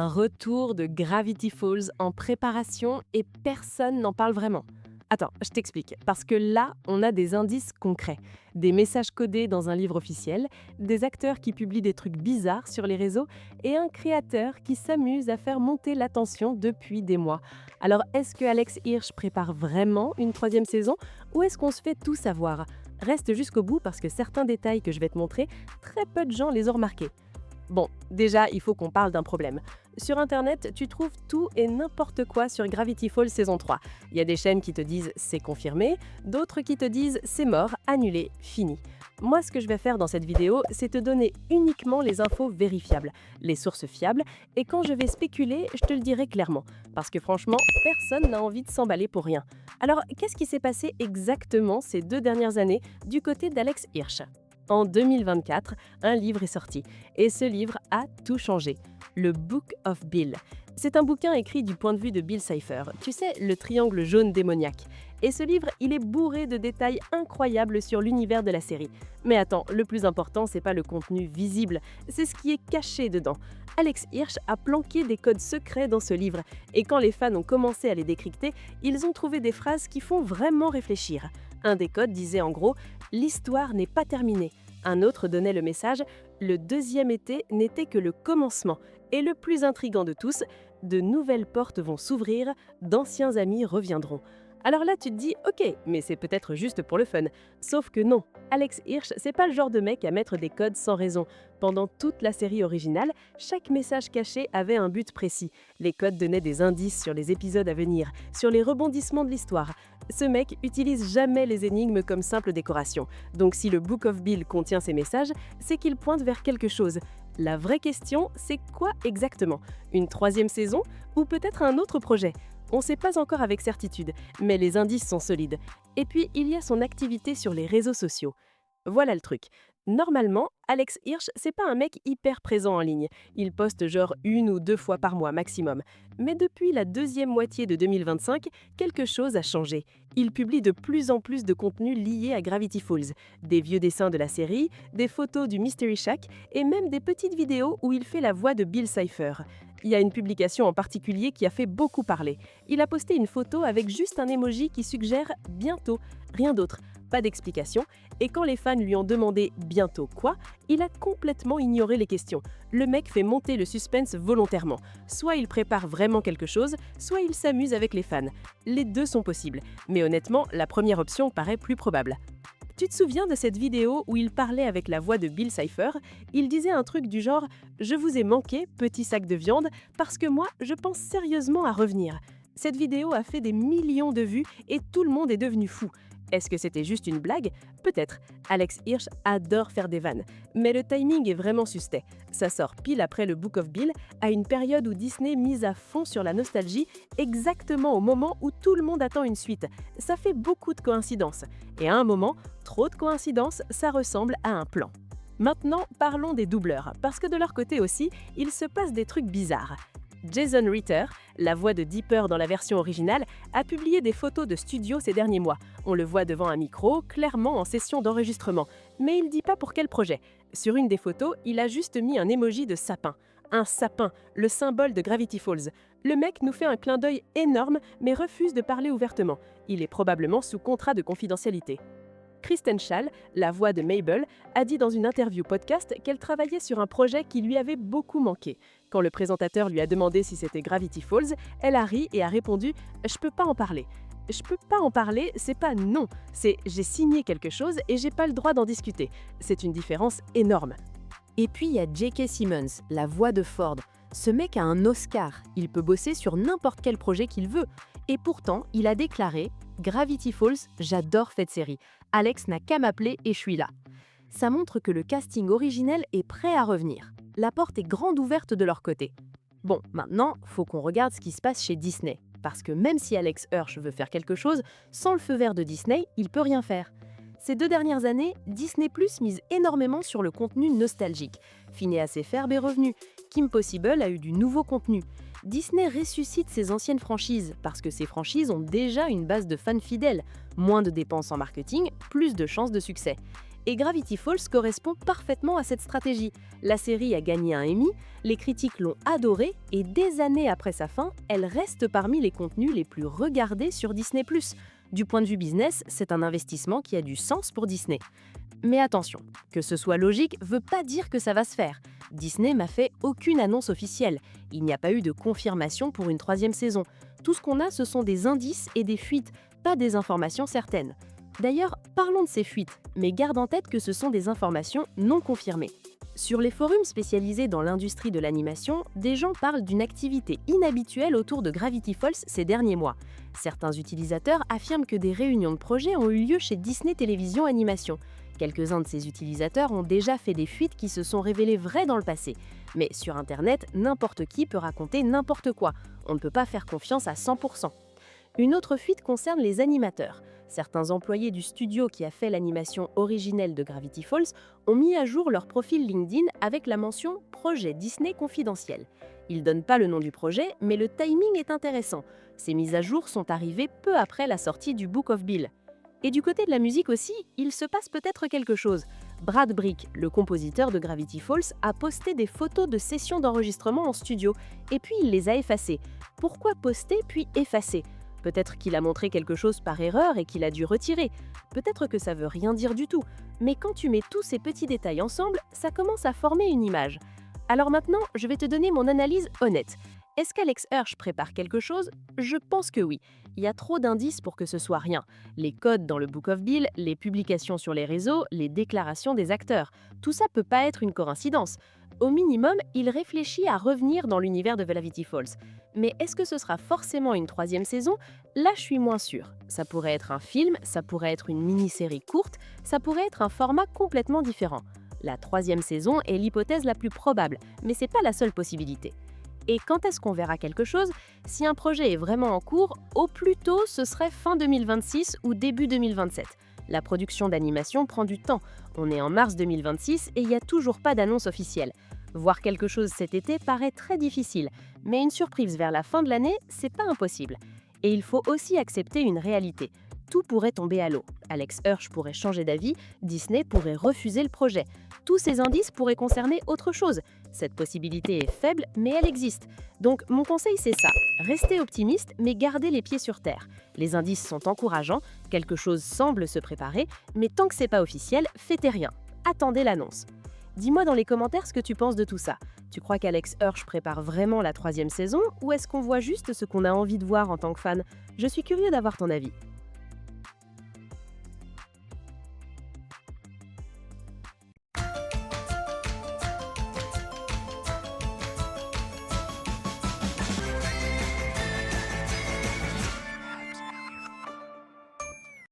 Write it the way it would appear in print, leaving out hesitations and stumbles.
Un retour de Gravity Falls en préparation et personne n'en parle vraiment. Attends, je t'explique. Parce que là, on a des indices concrets. Des messages codés dans un livre officiel, des acteurs qui publient des trucs bizarres sur les réseaux et un créateur qui s'amuse à faire monter l'attention depuis des mois. Alors, est-ce que Alex Hirsch prépare vraiment une troisième saison ou est-ce qu'on se fait tout savoir? Reste jusqu'au bout parce que certains détails que je vais te montrer, très peu de gens les ont remarqués. Bon, déjà, il faut qu'on parle d'un problème. Sur Internet, tu trouves tout et n'importe quoi sur Gravity Falls saison 3. Il y a des chaînes qui te disent c'est confirmé, d'autres qui te disent c'est mort, annulé, fini. Moi, ce que je vais faire dans cette vidéo, c'est te donner uniquement les infos vérifiables, les sources fiables, et quand je vais spéculer, je te le dirai clairement. Parce que franchement, personne n'a envie de s'emballer pour rien. Alors, qu'est-ce qui s'est passé exactement ces 2 dernières années du côté d'Alex Hirsch? En 2024, un livre est sorti, et ce livre a tout changé. Le Book of Bill. C'est un bouquin écrit du point de vue de Bill Cipher, tu sais, le triangle jaune démoniaque. Et ce livre, il est bourré de détails incroyables sur l'univers de la série. Mais attends, le plus important, c'est pas le contenu visible, c'est ce qui est caché dedans. Alex Hirsch a planqué des codes secrets dans ce livre, et quand les fans ont commencé à les décrypter, ils ont trouvé des phrases qui font vraiment réfléchir. Un des codes disait en gros « L'histoire n'est pas terminée ». Un autre donnait le message « Le deuxième été n'était que le commencement ». Et le plus intriguant de tous, de nouvelles portes vont s'ouvrir, d'anciens amis reviendront. Alors là, tu te dis, ok, mais c'est peut-être juste pour le fun. Sauf que non, Alex Hirsch, c'est pas le genre de mec à mettre des codes sans raison. Pendant toute la série originale, chaque message caché avait un but précis. Les codes donnaient des indices sur les épisodes à venir, sur les rebondissements de l'histoire. Ce mec utilise jamais les énigmes comme simple décoration. Donc si le Book of Bill contient ces messages, c'est qu'il pointe vers quelque chose. La vraie question, c'est quoi exactement? Une troisième saison ou peut-être un autre projet? On ne sait pas encore avec certitude, mais les indices sont solides. Et puis, il y a son activité sur les réseaux sociaux. Voilà le truc. Normalement, Alex Hirsch, c'est pas un mec hyper présent en ligne. Il poste genre 1 ou 2 fois par mois maximum. Mais depuis la deuxième moitié de 2025, quelque chose a changé. Il publie de plus en plus de contenu lié à Gravity Falls. Des vieux dessins de la série, des photos du Mystery Shack et même des petites vidéos où il fait la voix de Bill Cipher. Il y a une publication en particulier qui a fait beaucoup parler. Il a posté une photo avec juste un emoji qui suggère « bientôt », rien d'autre. Pas d'explication, et quand les fans lui ont demandé « bientôt quoi ?», il a complètement ignoré les questions. Le mec fait monter le suspense volontairement. Soit il prépare vraiment quelque chose, soit il s'amuse avec les fans. Les deux sont possibles, mais honnêtement, la première option paraît plus probable. Tu te souviens de cette vidéo où il parlait avec la voix de Bill Cipher? Il disait un truc du genre « Je vous ai manqué, petit sac de viande, parce que moi, je pense sérieusement à revenir ». Cette vidéo a fait des millions de vues et tout le monde est devenu fou. Est-ce que c'était juste une blague? Peut-être. Alex Hirsch adore faire des vannes. Mais le timing est vraiment suspect. Ça sort pile après le Book of Bill, à une période où Disney mise à fond sur la nostalgie, exactement au moment où tout le monde attend une suite. Ça fait beaucoup de coïncidences. Et à un moment, trop de coïncidences, ça ressemble à un plan. Maintenant, parlons des doubleurs, parce que de leur côté aussi, il se passe des trucs bizarres. Jason Ritter, la voix de Dipper dans la version originale, a publié des photos de studio ces derniers mois. On le voit devant un micro, clairement en session d'enregistrement. Mais il dit pas pour quel projet. Sur une des photos, il a juste mis un emoji de sapin. Un sapin, le symbole de Gravity Falls. Le mec nous fait un clin d'œil énorme, mais refuse de parler ouvertement. Il est probablement sous contrat de confidentialité. Kristen Schaal, la voix de Mabel, a dit dans une interview podcast qu'elle travaillait sur un projet qui lui avait beaucoup manqué. Quand le présentateur lui a demandé si c'était Gravity Falls, elle a ri et a répondu « Je peux pas en parler ». Je peux pas en parler, c'est pas non, c'est j'ai signé quelque chose et j'ai pas le droit d'en discuter. C'est une différence énorme. Et puis il y a J.K. Simmons, la voix de Ford. Ce mec a un Oscar, il peut bosser sur n'importe quel projet qu'il veut. Et pourtant, il a déclaré « Gravity Falls, j'adore cette série. Alex n'a qu'à m'appeler et je suis là ». Ça montre que le casting originel est prêt à revenir. La porte est grande ouverte de leur côté. Bon, maintenant, faut qu'on regarde ce qui se passe chez Disney. Parce que même si Alex Hirsch veut faire quelque chose, sans le feu vert de Disney, il peut rien faire. Ces 2 dernières années, Disney+ mise énormément sur le contenu nostalgique. Phineas et Ferb est revenu. Kim Possible a eu du nouveau contenu. Disney ressuscite ses anciennes franchises parce que ces franchises ont déjà une base de fans fidèles. Moins de dépenses en marketing, plus de chances de succès. Et Gravity Falls correspond parfaitement à cette stratégie. La série a gagné un Emmy, les critiques l'ont adorée et des années après sa fin, elle reste parmi les contenus les plus regardés sur Disney+. Du point de vue business, c'est un investissement qui a du sens pour Disney. Mais attention, que ce soit logique veut pas dire que ça va se faire. Disney m'a fait aucune annonce officielle. Il n'y a pas eu de confirmation pour une troisième saison. Tout ce qu'on a, ce sont des indices et des fuites, pas des informations certaines. D'ailleurs, parlons de ces fuites, mais garde en tête que ce sont des informations non confirmées. Sur les forums spécialisés dans l'industrie de l'animation, des gens parlent d'une activité inhabituelle autour de Gravity Falls ces derniers mois. Certains utilisateurs affirment que des réunions de projet ont eu lieu chez Disney Télévision Animation. Quelques-uns de ces utilisateurs ont déjà fait des fuites qui se sont révélées vraies dans le passé. Mais sur Internet, n'importe qui peut raconter n'importe quoi. On ne peut pas faire confiance à 100%. Une autre fuite concerne les animateurs. Certains employés du studio qui a fait l'animation originelle de Gravity Falls ont mis à jour leur profil LinkedIn avec la mention « Projet Disney confidentiel ». Ils ne donnent pas le nom du projet, mais le timing est intéressant. Ces mises à jour sont arrivées peu après la sortie du Book of Bill. Et du côté de la musique aussi, il se passe peut-être quelque chose. Brad Brick, le compositeur de Gravity Falls, a posté des photos de sessions d'enregistrement en studio, et puis il les a effacées. Pourquoi poster puis effacer ? Peut-être qu'il a montré quelque chose par erreur et qu'il a dû retirer. Peut-être que ça veut rien dire du tout. Mais quand tu mets tous ces petits détails ensemble, ça commence à former une image. Alors maintenant, je vais te donner mon analyse honnête. Est-ce qu'Alex Hirsch prépare quelque chose ? Je pense que oui. Il y a trop d'indices pour que ce soit rien. Les codes dans le Book of Bill, les publications sur les réseaux, les déclarations des acteurs. Tout ça peut pas être une coïncidence. Au minimum, il réfléchit à revenir dans l'univers de Gravity Falls. Mais est-ce que ce sera forcément une troisième saison ? Là, je suis moins sûre. Ça pourrait être un film, ça pourrait être une mini-série courte, ça pourrait être un format complètement différent. La troisième saison est l'hypothèse la plus probable, mais c'est pas la seule possibilité. Et quand est-ce qu'on verra quelque chose ? Si un projet est vraiment en cours, au plus tôt, ce serait fin 2026 ou début 2027. La production d'animation prend du temps. On est en mars 2026 et il n'y a toujours pas d'annonce officielle. Voir quelque chose cet été paraît très difficile, mais une surprise vers la fin de l'année, c'est pas impossible. Et il faut aussi accepter une réalité. Tout pourrait tomber à l'eau. Alex Hirsch pourrait changer d'avis, Disney pourrait refuser le projet. Tous ces indices pourraient concerner autre chose. Cette possibilité est faible, mais elle existe. Donc mon conseil c'est ça, restez optimiste, mais gardez les pieds sur terre. Les indices sont encourageants, quelque chose semble se préparer, mais tant que c'est pas officiel, faites rien. Attendez l'annonce. Dis-moi dans les commentaires ce que tu penses de tout ça. Tu crois qu'Alex Hirsch prépare vraiment la troisième saison ou est-ce qu'on voit juste ce qu'on a envie de voir en tant que fan ? Je suis curieux d'avoir ton avis.